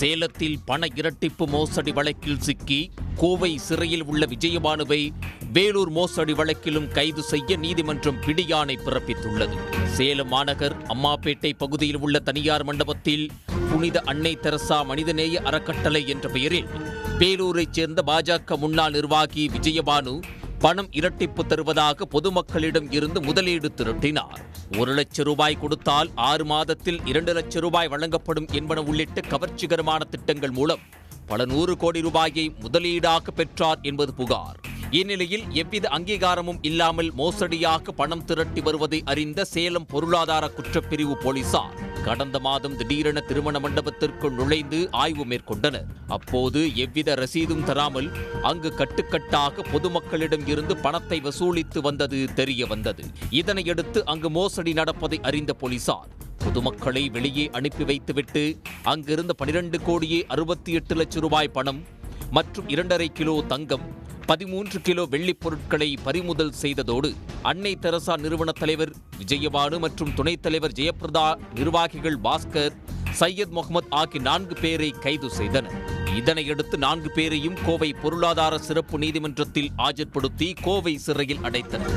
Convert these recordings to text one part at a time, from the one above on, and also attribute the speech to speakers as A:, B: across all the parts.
A: சேலத்தில் பண இரட்டிப்பு மோசடி வழக்கில் சிக்கி கோவை சிறையில் உள்ள விஜயபானுவை வேலூர் மோசடி வழக்கிலும் கைது செய்ய நீதிமன்றம் பிடியாணை பிறப்பித்துள்ளது. சேலம் மாநகர் அம்மாப்பேட்டை பகுதியில் உள்ள தனியார் மண்டபத்தில் புனித அன்னை தெரசா மனிதநேய அறக்கட்டளை என்ற பெயரில் வேலூரைச் சேர்ந்த பாஜக முன்னாள் நிர்வாகி விஜயபானு பணம் இரட்டிப்பு தருவதாக பொதுமக்களிடம் இருந்து முதலீடு திரட்டினார். 1 லட்சம் ரூபாய் கொடுத்தால் 6 மாதத்தில் 2 லட்சம் ரூபாய் வழங்கப்படும் என்பன உள்ளிட்ட கவர்ச்சிகரமான திட்டங்கள் மூலம் பல 100 கோடி ரூபாயை முதலீடாக பெற்றார் என்பது புகார். இந்நிலையில் எவ்வித அங்கீகாரமும் இல்லாமல் மோசடியாக பணம் திரட்டி வருவதை அறிந்த சேலம் பொருளாதார குற்றப்பிரிவு போலீசார் கடந்த மாதம் திடீரென திருமண மண்டபத்திற்குள் நுழைந்து ஆய்வு மேற்கொண்டனர். அப்போது எவ்வித ரசீதும் தராமல் அங்கு கட்டுக்கட்டாக பொதுமக்களிடம் இருந்து பணத்தை வசூலித்து வந்தது தெரிய வந்தது. இதனையடுத்து அங்கு மோசடி நடப்பதை அறிந்த போலீசார் பொதுமக்களை வெளியே அனுப்பி வைத்துவிட்டு அங்கிருந்த 12 கோடியே 68 லட்சம் ரூபாய் பணம் மற்றும் 2.5 கிலோ தங்கம் 13 கிலோ வெள்ளிப் பொருட்களை பறிமுதல் செய்ததோடு அன்னை தெரசா நிறுவன தலைவர் விஜயபானு மற்றும் துணைத் தலைவர் ஜெயபிரதா, நிர்வாகிகள் பாஸ்கர், சையத் முகமது ஆகிய 4 பேரை கைது செய்தனர். இதனையடுத்து 4 பேரையும் கோவை பொருளாதார சிறப்பு நீதிமன்றத்தில் ஆஜர்படுத்தி கோவை சிறையில் அடைத்தனர்.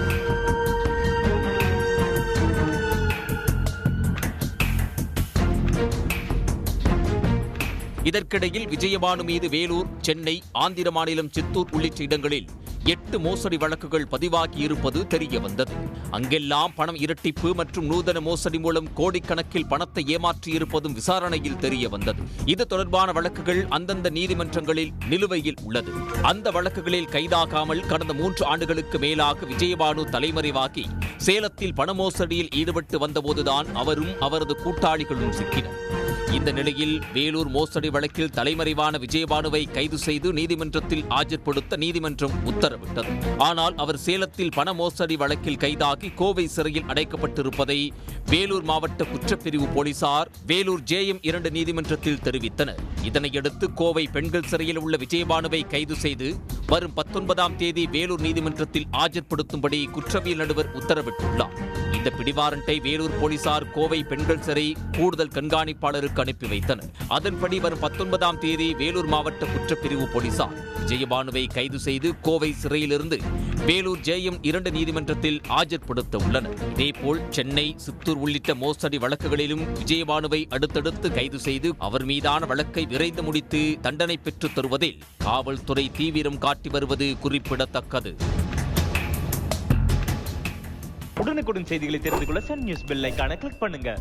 A: இதற்கிடையில் விஜயபானு மீது வேலூர், சென்னை, ஆந்திர மாநிலம் சித்தூர் உள்ளிட்ட இடங்களில் 8 மோசடி வழக்குகள் பதிவாகியிருப்பது தெரிய வந்தது. அங்கெல்லாம் பணம் இரட்டிப்பு மற்றும் நூதன மோசடி மூலம் கோடிக்கணக்கில் பணத்தை ஏமாற்றியிருப்பதும் விசாரணையில் தெரிய வந்தது. இது தொடர்பான வழக்குகள் அந்தந்த நீதிமன்றங்களில் நிலுவையில் உள்ளது. அந்த வழக்குகளில் கைதாகாமல் கடந்த 3 ஆண்டுகளுக்கு மேலாக விஜயபானு தலைமறைவாகி சேலத்தில் பண மோசடியில் ஈடுபட்டு வந்தபோதுதான் அவரும் அவரது கூட்டாளிகளும் சிக்கினர். இந்த நிலையில் வேலூர் மோசடி வழக்கில் தலைமறைவான விஜயபானுவை கைது செய்து நீதிமன்றத்தில் ஆஜர்படுத்த நீதிமன்றம் உத்தரவிட்டது. ஆனால் அவர் சேலத்தில் பண மோசடி வழக்கில் கைதாகி கோவை சிறையில் அடைக்கப்பட்டிருப்பதை வேலூர் மாவட்ட குற்றப்பிரிவு போலீசார் வேலூர் JM2 நீதிமன்றத்தில் தெரிவித்தனர். இதனையடுத்து கோவை பெண்கள் சிறையில் உள்ள விஜயபானுவை கைது செய்து வரும் 19ஆம் தேதி வேலூர் நீதிமன்றத்தில் ஆஜர்படுத்தும்படி குற்றவியல் நடுவர் உத்தரவிட்டுள்ளார். இந்த பிடிவாரண்டை வேலூர் போலீசார் கோவை பெண்கள் சிறை கூடுதல் கண்காணிப்பாளருக்கு அனுப்பி வைத்தனர். அதன்படி வரும் 19ஆம் தேதி வேலூர் மாவட்ட குற்றப்பிரிவு போலீசார் விஜயபானுவை கைது செய்து கோவை சிறையிலிருந்து வேலூர் JM2 நீதிமன்றத்தில் ஆஜர்படுத்த உள்ளனர். இதேபோல் சென்னை, சித்தூர் உள்ளிட்ட மோசடி வழக்குகளிலும் விஜயபானுவை அடுத்தடுத்து கைது செய்து அவர் மீதான வழக்கை விரைந்து முடித்து தண்டனை பெற்றுத் தருவதில் காவல்துறை தீவிரம் காட்டி வருவது குறிப்பிடத்தக்கது.
B: உடனுக்குடன் செய்திகளை தெரிந்து கொள்ள சன் நியூஸ் பெல் ஐகானை கிளிக் பண்ணுங்க.